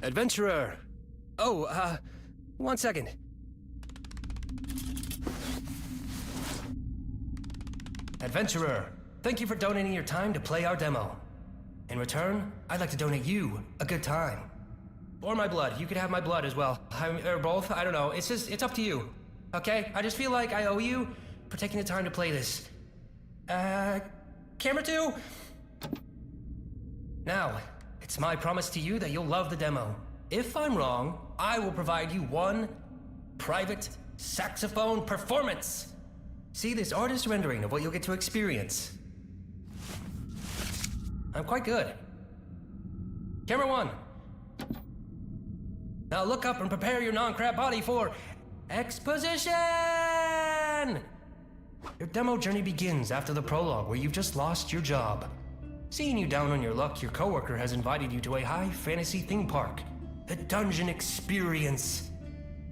Adventurer! Oh, one second. Adventurer, thank you for donating your time to play our demo. In return, I'd like to donate you a good time. Or my blood. You could have my blood as well. Or both. I don't know. It's up to you. Okay? I just feel like I owe you for taking the time to play this. Camera 2? Now, it's my promise to you that you'll love the demo. If I'm wrong, I will provide you one private saxophone performance. See this artist rendering of what you'll get to experience. I'm quite good. Camera 1. Now look up and prepare your non-crap body for exposition! Your demo journey begins after the prologue where you've just lost your job. Seeing you down on your luck, your coworker has invited you to a high fantasy theme park, the Dungeon Experience.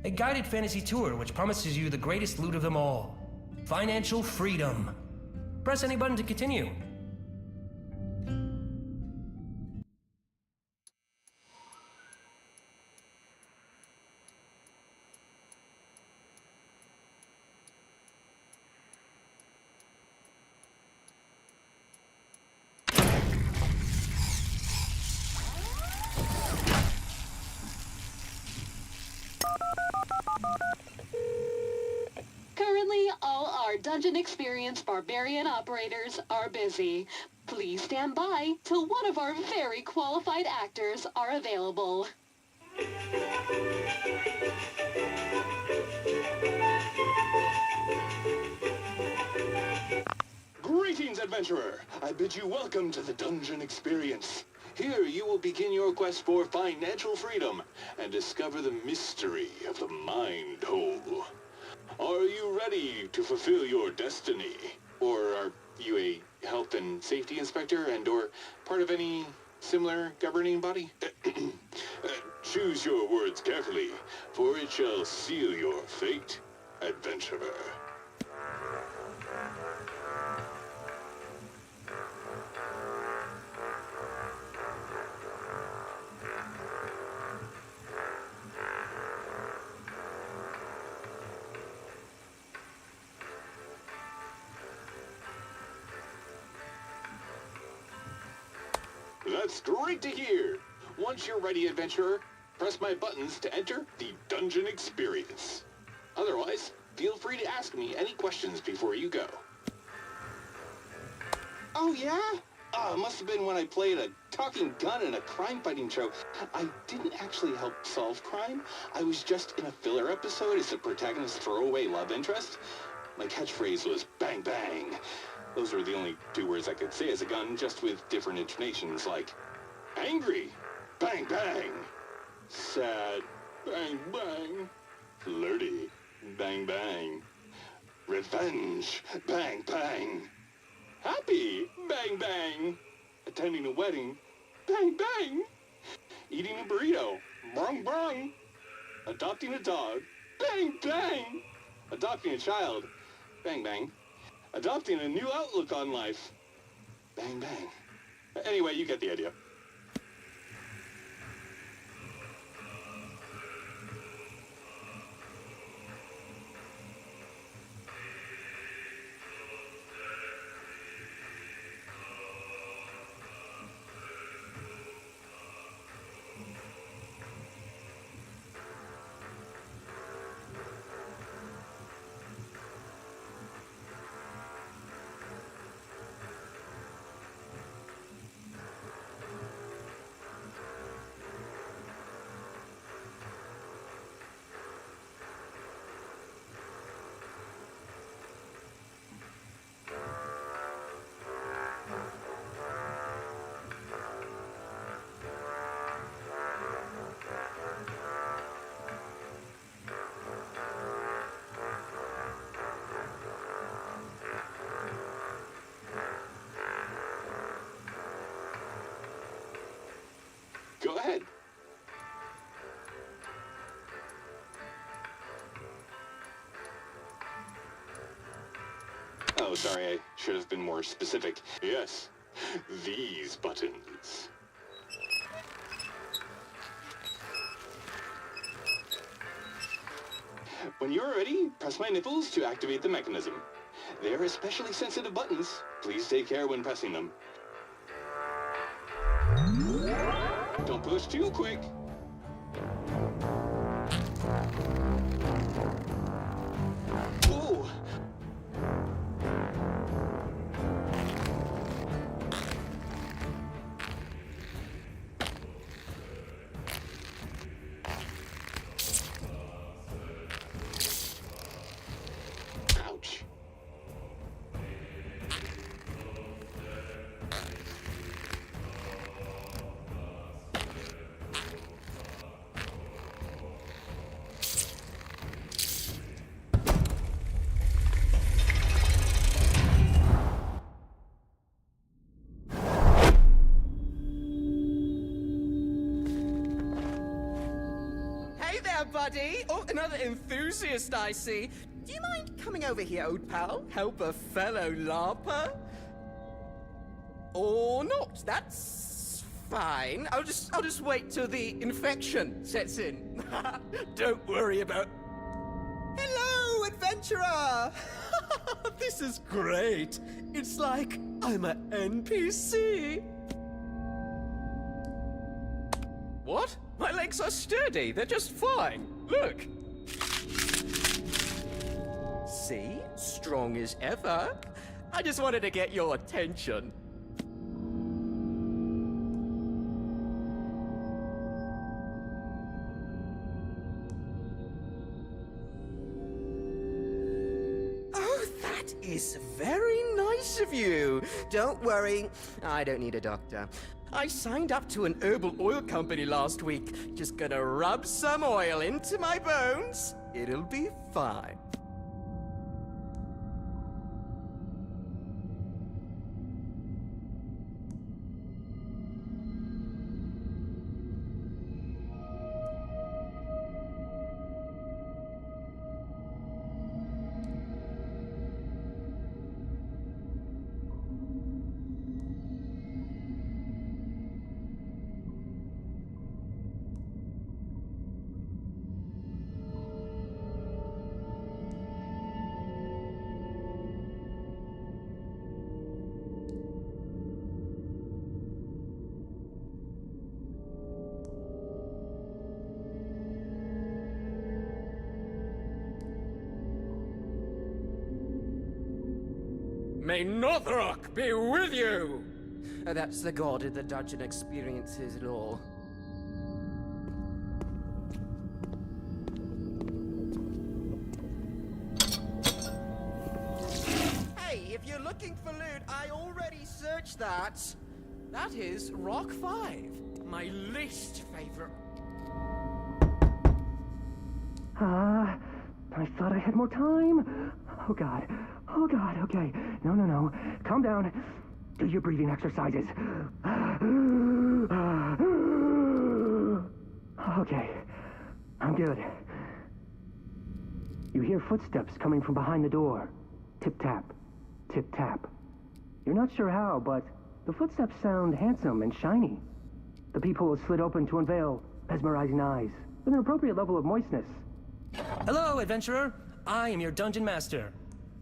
A guided fantasy tour which promises you the greatest loot of them all, financial freedom. Press any button to continue. Currently, all our Dungeon Experience Barbarian operators are busy. Please stand by till one of our very qualified actors are available. Greetings, adventurer! I bid you welcome to the Dungeon Experience. Here you will begin your quest for financial freedom and discover the mystery of the Mind Hole. Are you ready to fulfill your destiny? Or are you a health and safety inspector and/or part of any similar governing body? Choose your words carefully, for it shall seal your fate, adventurer. That's great to hear! Once you're ready, adventurer, press my buttons to enter the Dungeon Experience. Otherwise, feel free to ask me any questions before you go. Oh, yeah? It must have been when I played a talking gun in a crime-fighting show. I didn't actually help solve crime. I was just in a filler episode as the protagonist's throwaway love interest. My catchphrase was bang bang. Those were the only 2 words I could say as a gun, just with different intonations, like angry, bang bang, sad, bang bang, flirty, bang bang, revenge, bang bang, happy, bang bang, attending a wedding, bang bang, eating a burrito, brung brung, adopting a dog, bang bang, adopting a child, bang bang, adopting a new outlook on life, bang bang. Anyway, you get the idea. Go ahead. Oh, sorry, I should have been more specific. Yes, these buttons. When you're ready, press my nipples to activate the mechanism. They're especially sensitive buttons. Please take care when pressing them. Don't push too quick. Ooh. Ouch. Hey there, buddy! Oh, another enthusiast, I see. Do you mind coming over here, old pal? Help a fellow LARPer? Or not? That's fine. I'll just wait till the infection sets in. Don't worry about... Hello, adventurer! This is great. It's like I'm an NPC. What? My legs are sturdy. They're just fine. Look. See? Strong as ever. I just wanted to get your attention. Oh, that is very nice of you. Don't worry. I don't need a doctor. I signed up to an herbal oil company last week. Just gonna rub some oil into my bones. It'll be fine. May Northrok be with you! That's the god of the dungeon experiences it all. Hey, if you're looking for loot, I already searched that. That is Rock 5, my least favorite. I thought I had more time. Oh God, okay. No. Calm down. Do your breathing exercises. Okay, I'm good. You hear footsteps coming from behind the door. Tip-tap, tip-tap. You're not sure how, but the footsteps sound handsome and shiny. The peephole is slid open to unveil mesmerizing eyes with an appropriate level of moistness. Hello, adventurer. I am your dungeon master.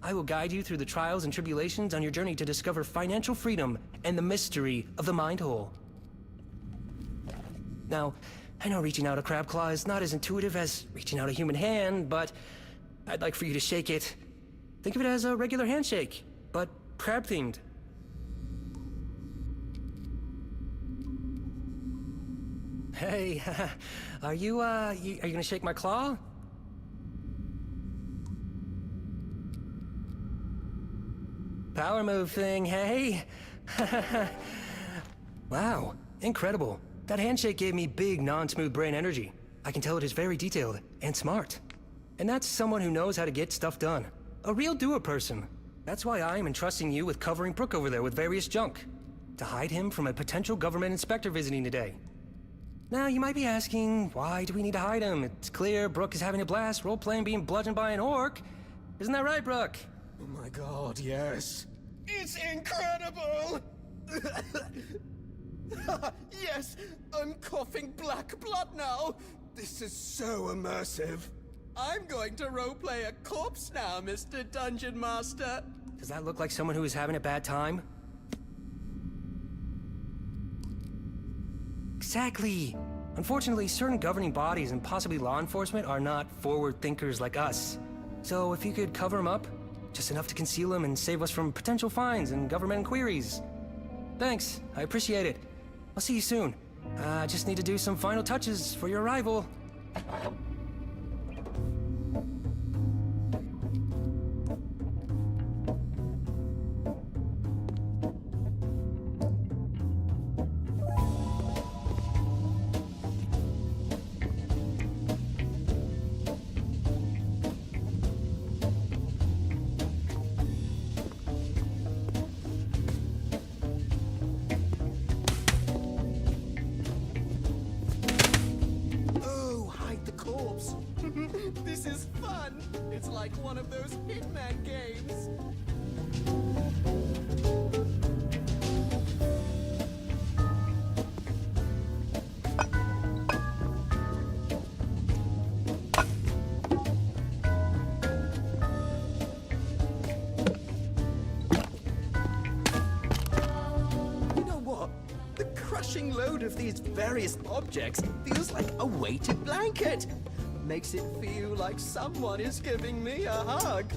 I will guide you through the trials and tribulations on your journey to discover financial freedom and the mystery of the Mind Hole. Now, I know reaching out a crab claw is not as intuitive as reaching out a human hand, but I'd like for you to shake it. Think of it as a regular handshake, but crab-themed. Hey, are you gonna shake my claw? Power move thing, hey? Wow, incredible. That handshake gave me big, non-smooth brain energy. I can tell it is very detailed and smart. And that's someone who knows how to get stuff done. A real doer person. That's why I am entrusting you with covering Brooke over there with various junk. To hide him from a potential government inspector visiting today. Now, you might be asking, why do we need to hide him? It's clear Brooke is having a blast role-playing being bludgeoned by an orc. Isn't that right, Brooke? Oh my god, yes. It's incredible! Yes, I'm coughing black blood now. This is so immersive. I'm going to roleplay a corpse now, Mr. Dungeon Master. Does that look like someone who is having a bad time? Exactly. Unfortunately, certain governing bodies and possibly law enforcement are not forward thinkers like us. So if you could cover them up, just enough to conceal them and save us from potential fines and government inquiries. Thanks, I appreciate it. I'll see you soon. I just need to do some final touches for your arrival. Oh, hide the corpse. This is fun. It's like one of those Hitman games. You know what? The crushing load of these various objects feels like a weighted blanket. Makes it feel like someone is giving me a hug.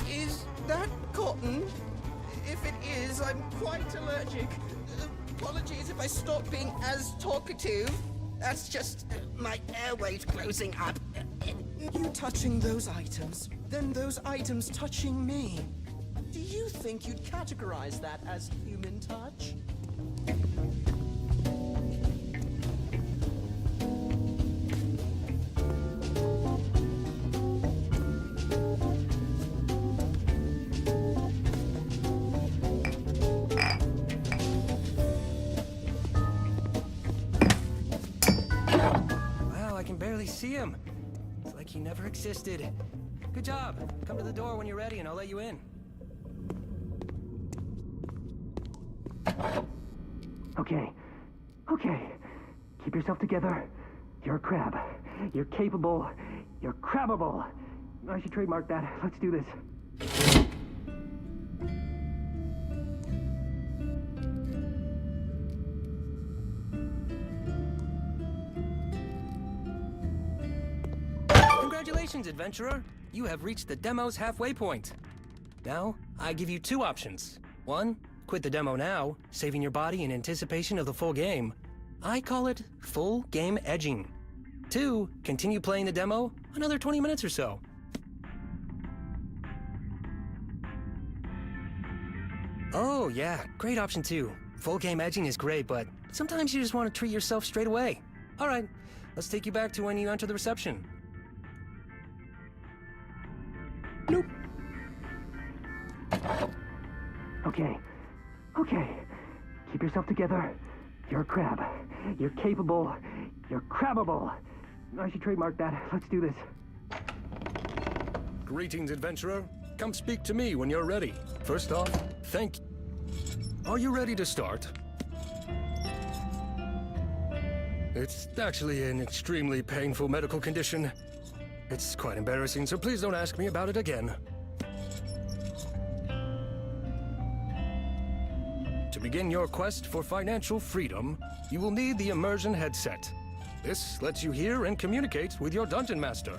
Is that cotton? If it is, I'm quite allergic. Apologies if I stop being as talkative. That's just my airways closing up. You touching those items, then those items touching me. Do you think you'd categorize that as human touch? Wow, I can barely see him. It's like he never existed. Good job. Come to the door when you're ready and I'll let you in. Okay. Keep yourself together. You're a crab. You're capable. You're crabbable. I should trademark that. Let's do this. Congratulations, adventurer. You have reached the demo's halfway point. Now, I give you two options. One, quit the demo now, saving your body in anticipation of the full game. I call it full game edging. Two, continue playing the demo another 20 minutes or so. Oh yeah, great option too. Full game edging is great, but sometimes you just want to treat yourself straight away. All right, let's take you back to when you enter the reception. Nope. Okay. Keep yourself together. You're a crab. You're capable. You're crabbable. I should trademark that. Let's do this. Greetings, adventurer. Come speak to me when you're ready. First off, thank you. Are you ready to start? It's actually an extremely painful medical condition. It's quite embarrassing, so please don't ask me about it again. To begin your quest for financial freedom, you will need the immersion headset. This lets you hear and communicate with your dungeon master.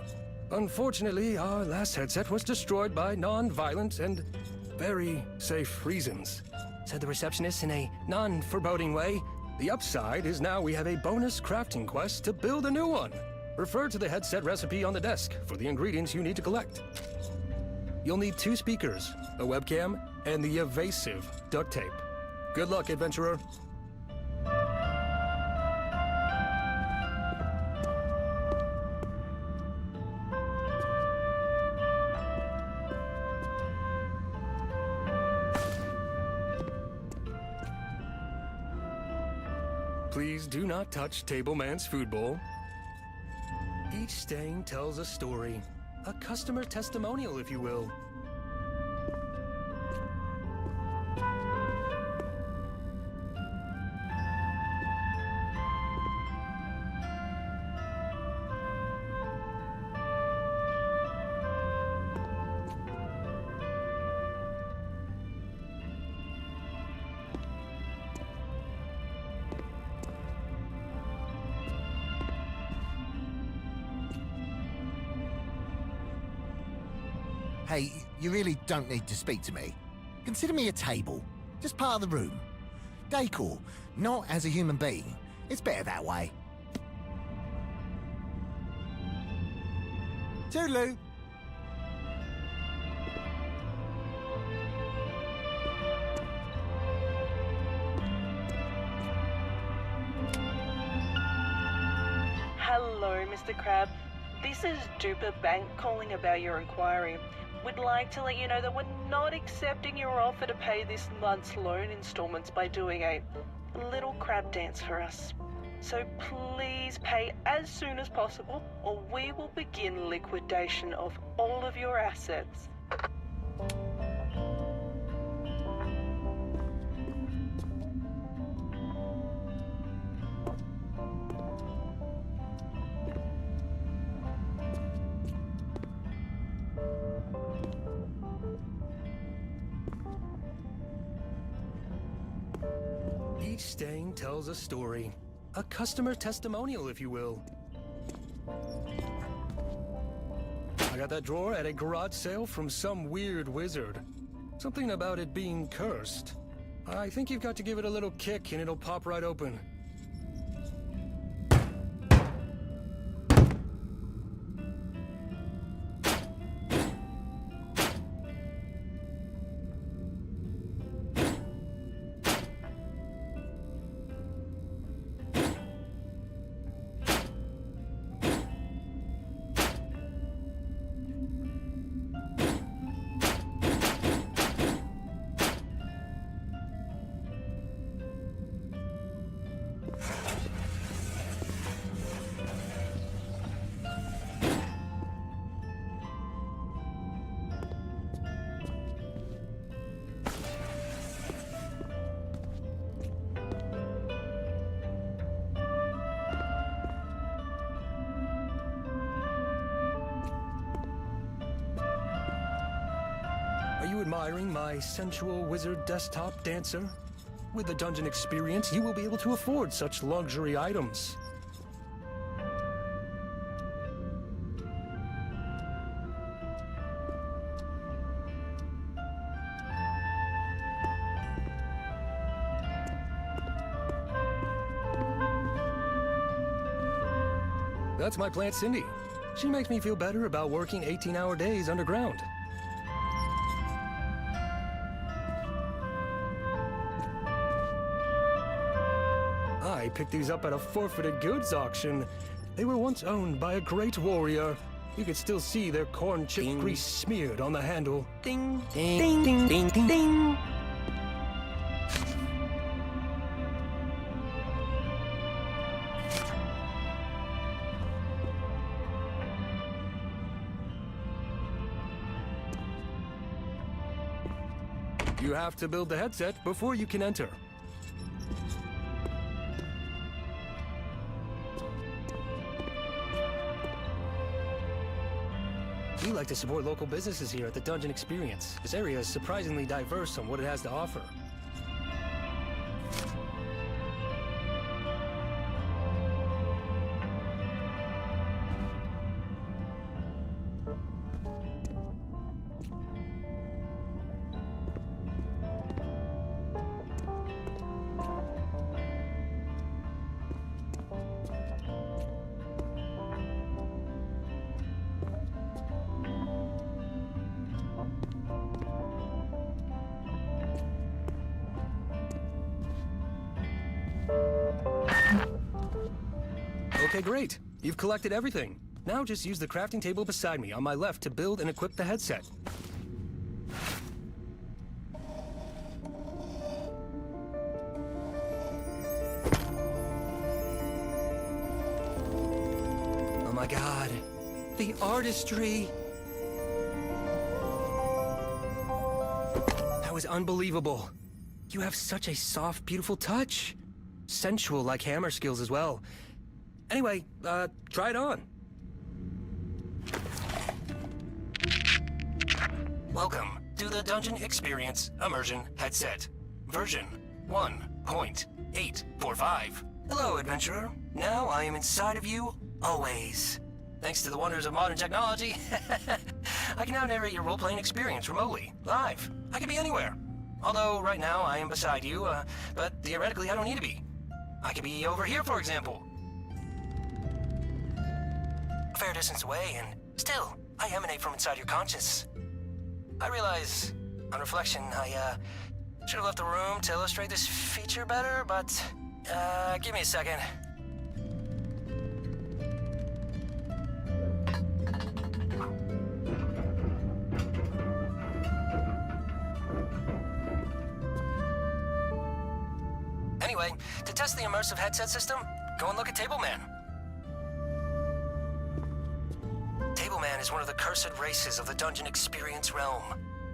Unfortunately, our last headset was destroyed by non-violent and very safe reasons, said the receptionist in a non-foreboding way. The upside is now we have a bonus crafting quest to build a new one. Refer to the headset recipe on the desk for the ingredients you need to collect. You'll need 2 speakers, a webcam, and the evasive duct tape. Good luck, adventurer. Please do not touch Tableman's food bowl. Each stain tells a story. A customer testimonial, if you will. Hey, you really don't need to speak to me. Consider me a table. Just part of the room. Decor, not as a human being. It's better that way. Toodaloo. Hello, Mr. Crab. This is Duper Bank calling about your inquiry. We'd like to let you know that we're not accepting your offer to pay this month's loan installments by doing a little crab dance for us. So please pay as soon as possible, or we will begin liquidation of all of your assets. Each stain tells a story. A customer testimonial, if you will. I got that drawer at a garage sale from some weird wizard. Something about it being cursed. I think you've got to give it a little kick and it'll pop right open. Are you admiring my sensual wizard desktop dancer? With the dungeon experience, you will be able to afford such luxury items. That's my plant, Cindy. She makes me feel better about working 18-hour days underground. I picked these up at a forfeited goods auction. They were once owned by a great warrior. You could still see their corn chip grease smeared on the handle. Ding, ding, ding, ding, ding, ding. You have to build the headset before you can enter. We like to support local businesses here at the Dungeon Experience. This area is surprisingly diverse on what it has to offer. Okay, great. You've collected everything. Now just use the crafting table beside me on my left to build and equip the headset. On my god. The artistry. That was unbelievable. You have such a soft, beautiful touch. Sensual like hammer skills as well. Anyway, try it on. Welcome to the Dungeon Experience Immersion Headset, version 1.845. Hello, adventurer. Now I am inside of you, always. Thanks to the wonders of modern technology, I can now narrate your role-playing experience remotely, live. I could be anywhere. Although, right now, I am beside you, but theoretically, I don't need to be. I could be over here, for example. A fair distance away, and still, I emanate from inside your conscience. I realize, on reflection, I should have left the room to illustrate this feature better, but give me a second. Anyway, to test the immersive headset system, go and look at Tableman. Tableman is one of the cursed races of the Dungeon Experience realm.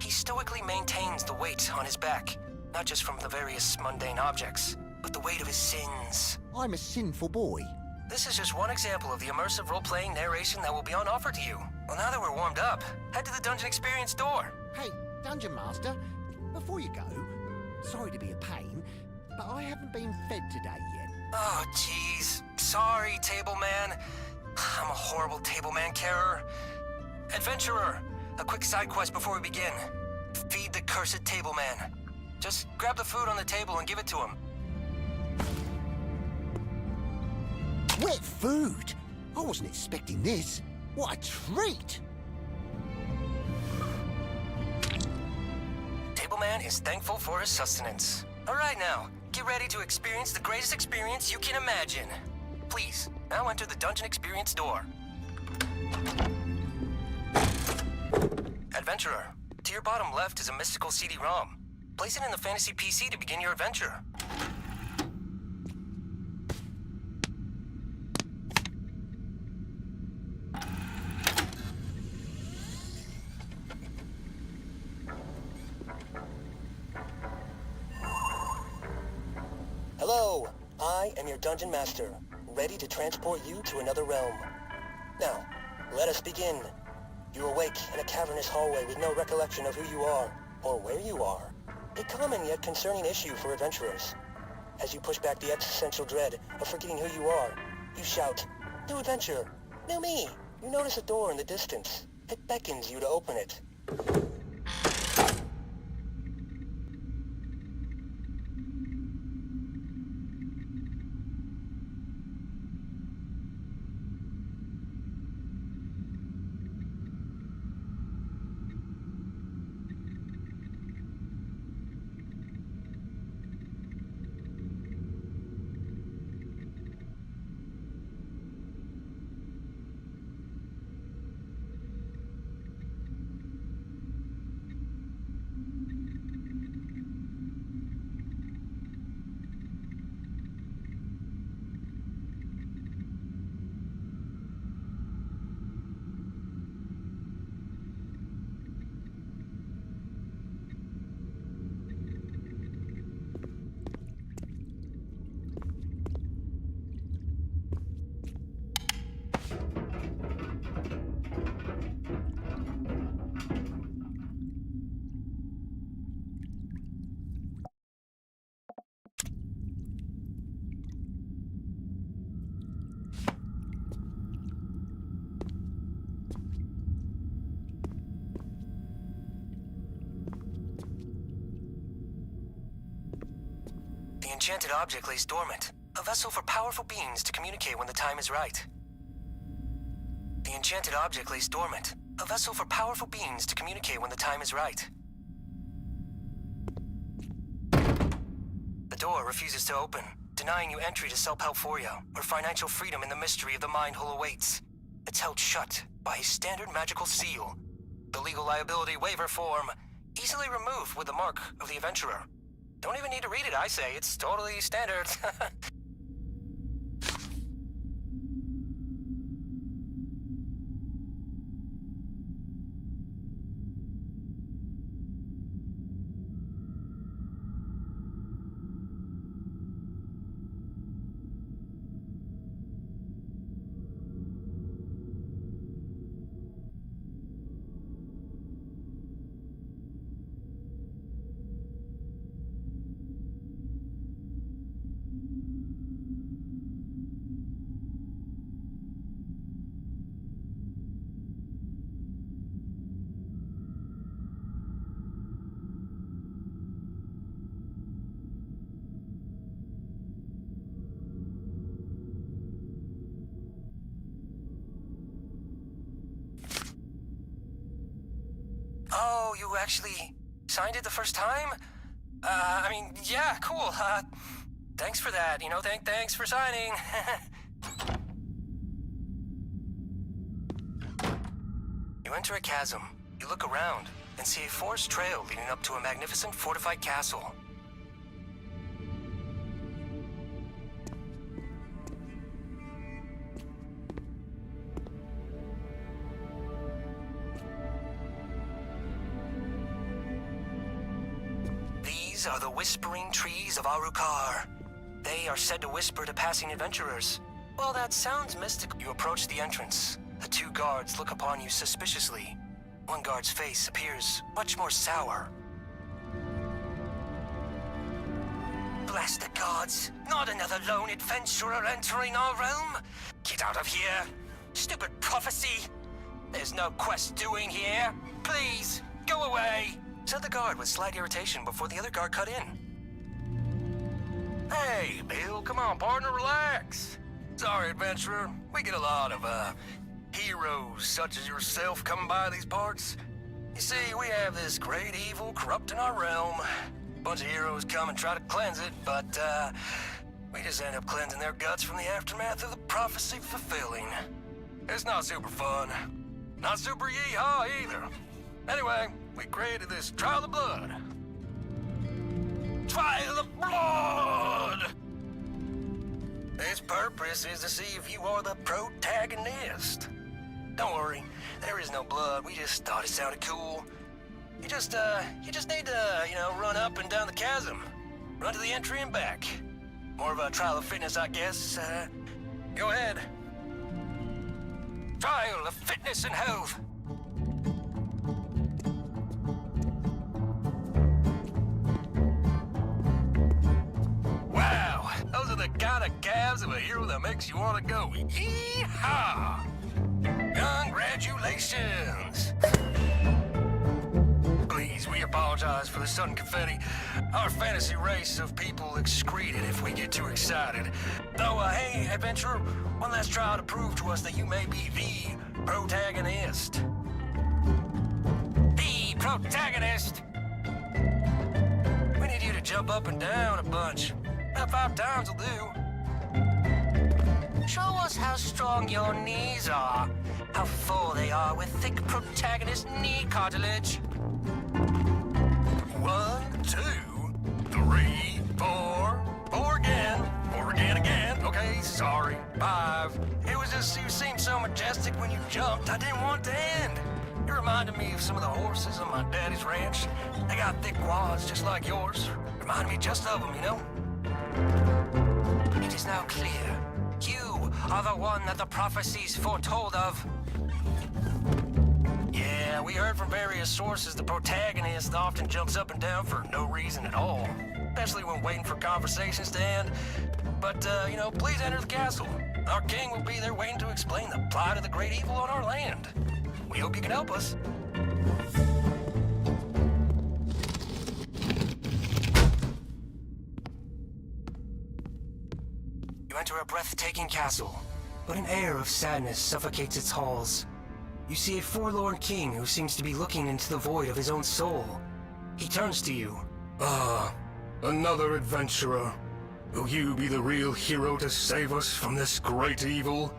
He stoically maintains the weight on his back, not just from the various mundane objects, but the weight of his sins. I'm a sinful boy. This is just one example of the immersive role-playing narration that will be on offer to you. Well, now that we're warmed up, head to the Dungeon Experience door. Hey, Dungeon Master, before you go, sorry to be a pain, but I haven't been fed today yet. Oh, jeez. Sorry, Tableman. I'm a horrible Tableman carer. Adventurer, a quick side quest before we begin. Feed the cursed Tableman. Just grab the food on the table and give it to him. Wet food? I wasn't expecting this. What a treat! Tableman is thankful for his sustenance. All right now, get ready to experience the greatest experience you can imagine. Please, now enter the Dungeon Experience door. Adventurer, to your bottom left is a mystical CD-ROM. Place it in the fantasy PC to begin your adventure. Hello, I am your Dungeon Master, ready to transport you to another realm. Now, let us begin. You awake in a cavernous hallway with no recollection of who you are, or where you are. A common yet concerning issue for adventurers. As you push back the existential dread of forgetting who you are, you shout, "New adventure! New me!" You notice a door in the distance. It beckons you to open it. The enchanted object lays dormant, a vessel for powerful beings to communicate when the time is right. The enchanted object lays dormant, a vessel for powerful beings to communicate when the time is right. The door refuses to open, denying you entry to Selpalforia, where financial freedom in the mystery of the Mind Hole awaits. It's held shut by a standard magical seal. The legal liability waiver form, easily removed with the mark of the adventurer. Don't even need to read it, I say. It's totally standard. Oh, you actually signed it the first time? Yeah, cool. Thanks for that. Thanks for signing. You enter a chasm. You look around and see a forest trail leading up to a magnificent fortified castle. These are the Whispering Trees of Arukar. They are said to whisper to passing adventurers. Well, that sounds mystical. You approach the entrance. The two guards look upon you suspiciously. One guard's face appears much more sour. Bless the gods! Not another lone adventurer entering our realm! Get out of here! Stupid prophecy! There's no quest doing here! Please, go away! Said the guard with slight irritation before the other guard cut in. Hey, Bill, come on, partner, relax. Sorry, adventurer. We get a lot of, heroes such as yourself coming by these parts. You see, we have this great evil corrupting our realm. A bunch of heroes come and try to cleanse it, but, we just end up cleansing their guts from the aftermath of the prophecy fulfilling. It's not super fun. Not super yee-haw either. Anyway, we created this Trial of Blood. Trial of Blood! Its purpose is to see if you are the protagonist. Don't worry, there is no blood. We just thought it sounded cool. You just need to, run up and down the chasm. Run to the entry and back. More of a trial of fitness, I guess. Go ahead. Trial of fitness and health. Wow, those are the kind of calves of a hero that makes you want to go. Yee-haw! Congratulations! Please, we apologize for the sudden confetti. Our fantasy race of people excrete it if we get too excited. Though, hey, adventurer, one last trial to prove to us that you may be the protagonist. The protagonist! We need you to jump up and down a bunch. About 5 times will do. Show us how strong your knees are. How full they are with thick protagonist knee cartilage. 1, 2, 3, 4. 4 again. 4 again. Okay, sorry. 5. You seemed so majestic when you jumped. I didn't want it to end. It reminded me of some of the horses on my daddy's ranch. They got thick quads just like yours. Reminded me just of them, It is now clear. You are the one that the prophecies foretold of. Yeah, we heard from various sources the protagonist often jumps up and down for no reason at all. Especially when waiting for conversations to end. But, please enter the castle. Our king will be there waiting to explain the plight of the great evil on our land. We hope you can help us. You enter a breathtaking castle, but an air of sadness suffocates its halls. You see a forlorn king who seems to be looking into the void of his own soul. He turns to you. Another adventurer. Will you be the real hero to save us from this great evil?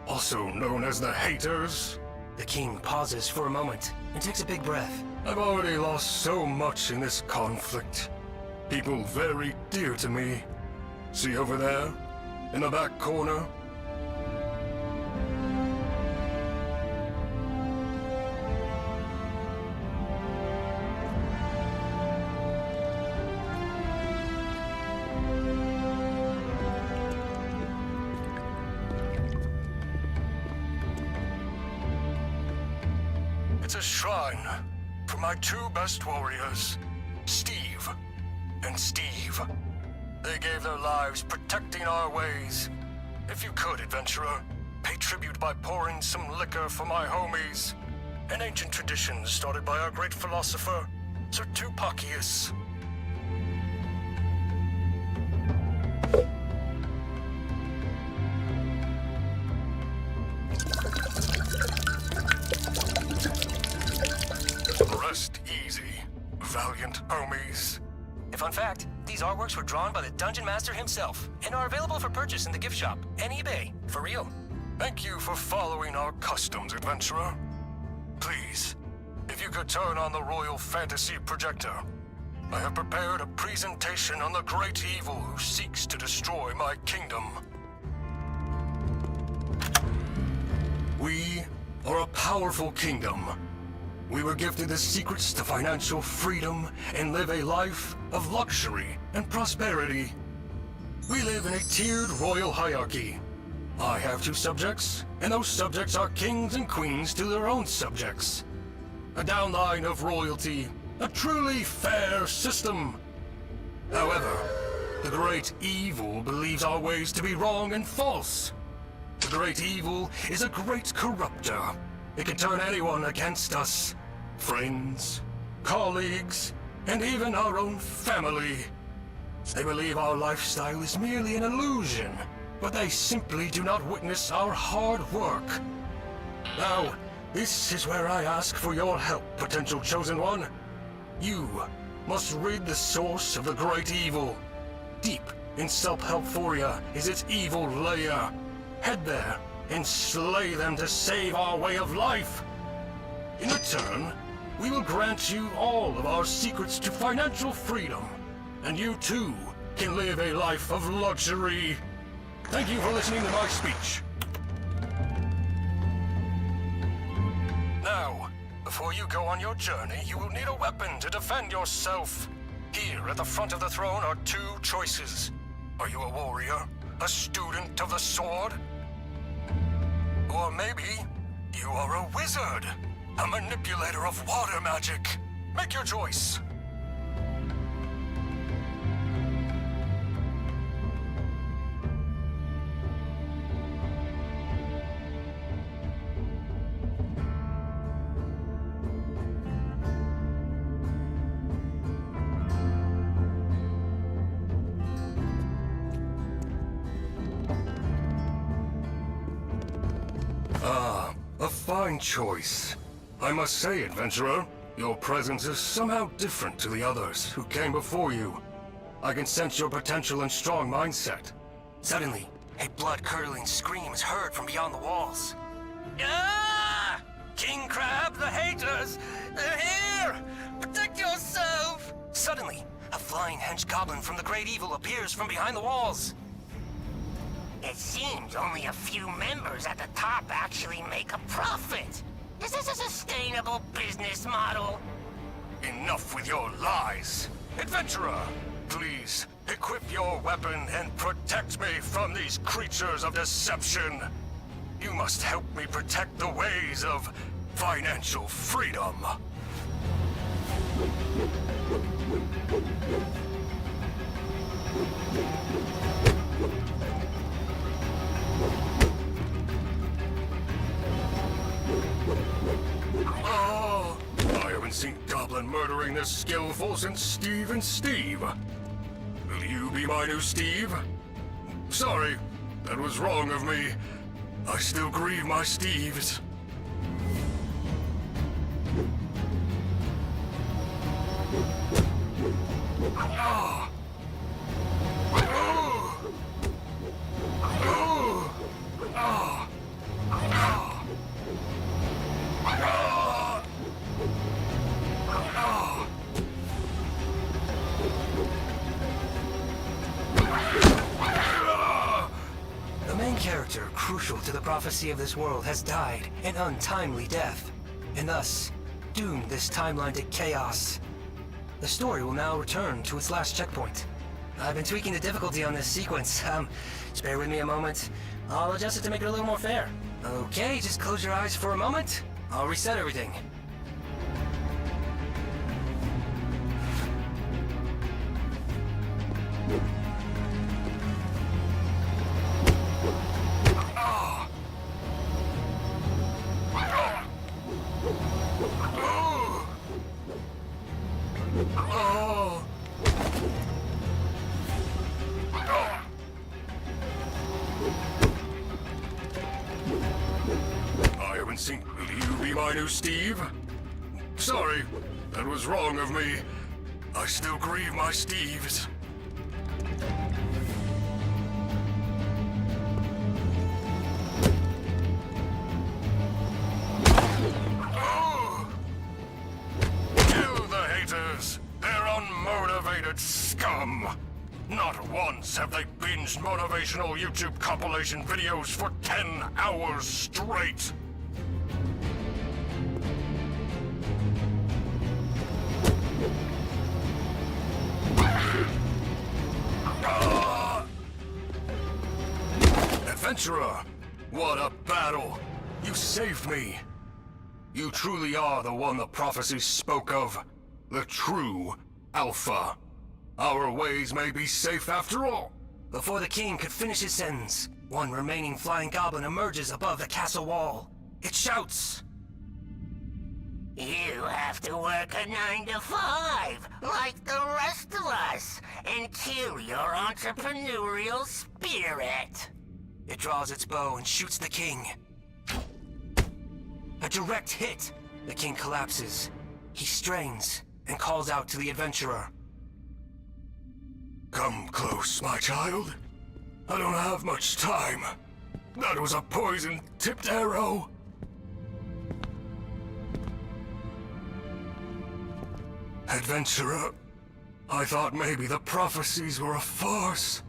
Also known as the Haters? The king pauses for a moment and takes a big breath. I've already lost so much in this conflict. People very dear to me. See over there? In the back corner? It's a shrine for my 2 best warriors, Steve and Steve. They gave their lives protecting our ways. If you could, adventurer, pay tribute by pouring some liquor for my homies. An ancient tradition started by our great philosopher, Sir Tupacius. Rest These artworks were drawn by the Dungeon Master himself and are available for purchase in the gift shop and eBay. For real. Thank you for following our customs, adventurer. Please, if you could turn on the Royal Fantasy Projector. I have prepared a presentation on the great evil who seeks to destroy my kingdom. We are a powerful kingdom. We were gifted the secrets to financial freedom and live a life of luxury and prosperity. We live in a tiered royal hierarchy. I have 2 subjects, and those subjects are kings and queens to their own subjects. A downline of royalty, a truly fair system. However, the great evil believes our ways to be wrong and false. The great evil is a great corrupter. It can turn anyone against us. Friends, colleagues, and even our own family. They believe our lifestyle is merely an illusion, but they simply do not witness our hard work. Now, this is where I ask for your help, potential Chosen One. You must rid the source of the great evil. Deep in Self-Helphoria is its evil lair. Head there and slay them to save our way of life. In return, we will grant you all of our secrets to financial freedom, and you too can live a life of luxury. Thank you for listening to my speech. Now, before you go on your journey, you will need a weapon to defend yourself. Here at the front of the throne are 2 choices. Are you a warrior? A student of the sword? Or maybe you are a wizard, a manipulator of water magic. Make your choice. A fine choice. I must say, adventurer, your presence is somehow different to the others who came before you. I can sense your potential and strong mindset. Suddenly, a blood-curdling scream is heard from beyond the walls. Ah! King Crab, the haters! They're here! Protect yourself! Suddenly, a flying hench goblin from the Great Evil appears from behind the walls. It seems only a few members at the top actually make a profit. Is this a sustainable business model? Enough with your lies. Adventurer, please equip your weapon and protect me from these creatures of deception. You must help me protect the ways of financial freedom. Oh, I haven't seen Goblin murdering this skillful since Steve and Steve. Will you be my new Steve? Sorry, that was wrong of me. I still grieve my Steves. Ah! Oh! Oh! Ah! Ah! Ah! Ah! The main character, crucial to the prophecy of this world, has died an untimely death, and thus doomed this timeline to chaos. The story will now return to its last checkpoint. I've been tweaking the difficulty on this sequence. Just bear with me a moment. I'll adjust it to make it a little more fair. Okay, just close your eyes for a moment. I'll reset everything. Will you be my new Steve? Sorry, that was wrong of me. I still grieve my Steves. months have they binged motivational YouTube compilation videos for 10 hours straight. Adventurer, what a battle! You saved me! You truly are the one the prophecies spoke of. The true Alpha. Our ways may be safe after all. Before the king could finish his sentence, one remaining flying goblin emerges above the castle wall. It shouts, You have to work a 9 to 5, like the rest of us, and kill your entrepreneurial spirit. It draws its bow and shoots the king. A direct hit! The king collapses. He strains and calls out to the adventurer. Come close, my child. I don't have much time. That was a poison-tipped arrow. Adventurer, I thought maybe the prophecies were a farce.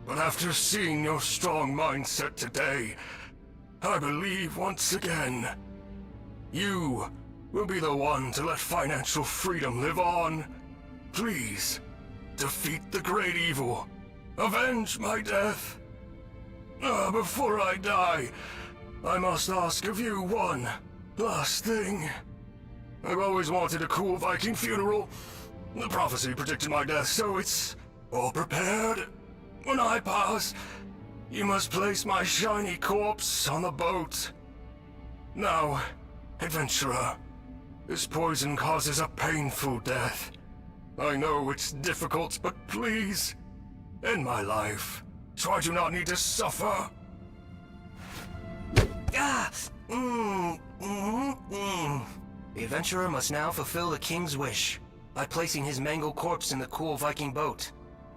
But after seeing your strong mindset today, I believe once again, you will be the one to let financial freedom live on. Please, defeat the great evil. Avenge my death. Before I die, I must ask of you one last thing. I've always wanted a cool Viking funeral. The prophecy predicted my death, so it's all prepared. When I pass, you must place my shiny corpse on the boat. Now, adventurer, this poison causes a painful death. I know it's difficult, but please, end my life, so I do not need to suffer. The adventurer must now fulfill the king's wish by placing his mangled corpse in the cool Viking boat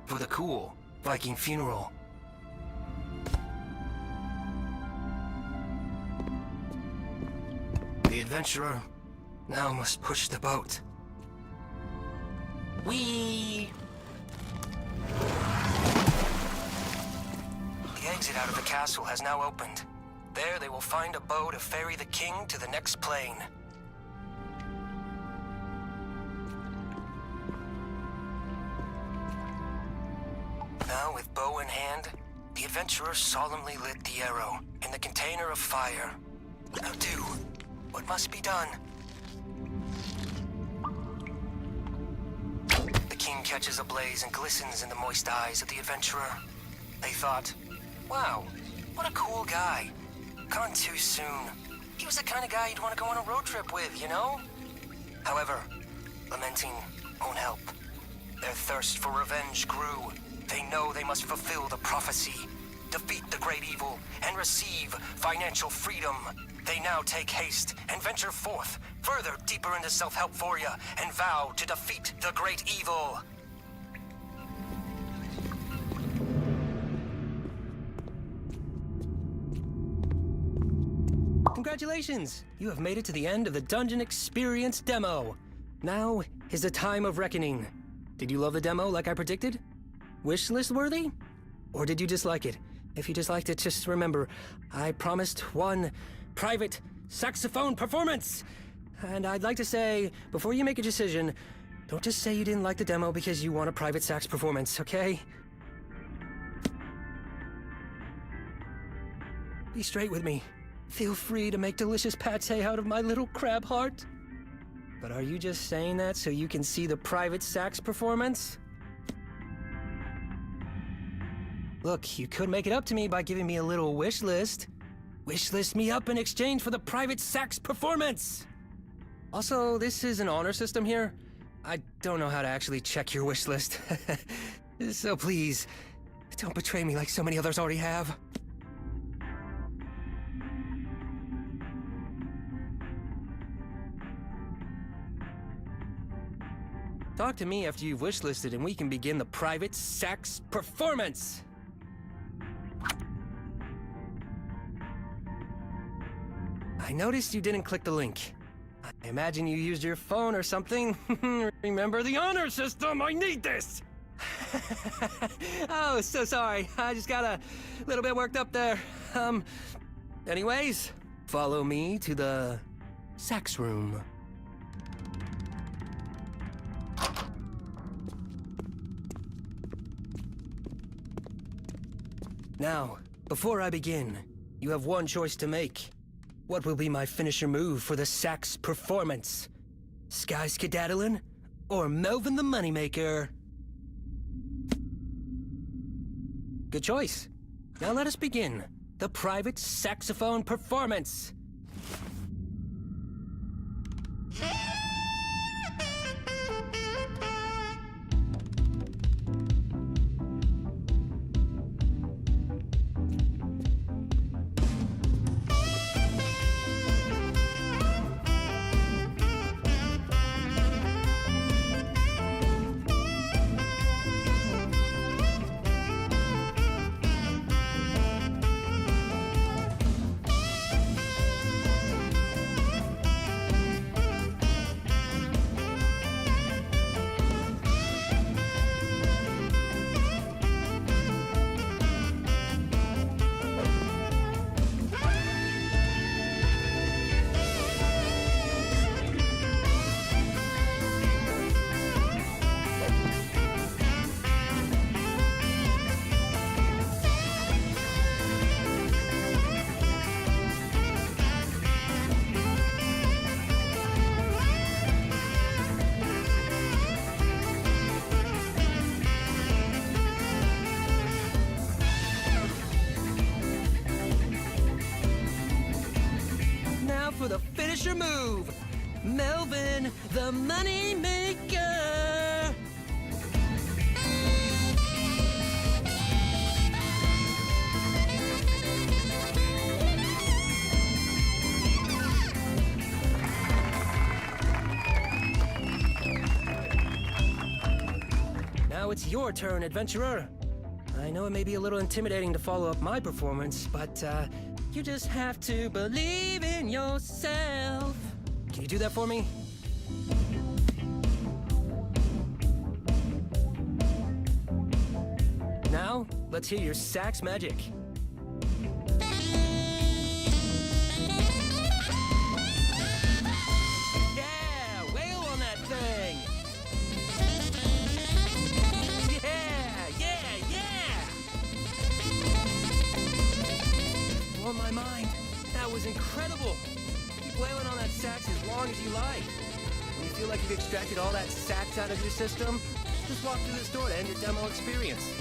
for the cool Viking funeral. The adventurer now must push the boat. Whee! The exit out of the castle has now opened. There they will find a bow to ferry the king to the next plane. Now, with bow in hand, the adventurer solemnly lit the arrow in the container of fire. Now do what must be done. The king catches a blaze and glistens in the moist eyes of the adventurer. They thought, wow, what a cool guy. Gone too soon. He was the kind of guy you'd want to go on a road trip with, you know? However, lamenting won't help. Their thirst for revenge grew. They know they must fulfill the prophecy, defeat the great evil, and receive financial freedom. They now take haste and venture forth, further deeper into self-helphoria, and vow to defeat the great evil. Congratulations! You have made it to the end of the Dungeon Experience demo. Now is the time of reckoning. Did you love the demo like I predicted? Wishlist worthy? Or did you dislike it? If you disliked it, just remember, I promised one private saxophone performance! And I'd like to say, before you make a decision, don't just say you didn't like the demo because you want a private sax performance, okay? Be straight with me. Feel free to make delicious pâté out of my little crab heart. But are you just saying that so you can see the private sax performance? Look, you could make it up to me by giving me a little wish list. Wish list me up in exchange for the private sax performance! Also, this is an honor system here. I don't know how to actually check your wish list. So please, don't betray me like so many others already have. Talk to me after you've wishlisted and we can begin the private sax performance! I noticed you didn't click the link. I imagine you used your phone or something. Remember the honor system! I need this! Oh, so sorry. I just got a little bit worked up there. Anyways, follow me to the sax room. Now, before I begin, you have one choice to make. What will be my finisher move for the sax performance? Sky Skedaddlin' or Melvin the Moneymaker? Good choice. Now let us begin the private saxophone performance. For the finisher move, Melvin the Moneymaker. Now it's your turn, adventurer. I know it may be a little intimidating to follow up my performance, but you just have to believe in yourself. Can you do that for me? Now, let's hear your sax magic. Yeah, wail on that thing. Blown my mind. That was incredible. Keep wailing on that sax as long as you like. When you feel like you've extracted all that sax out of your system, just walk through this door to end your demo experience.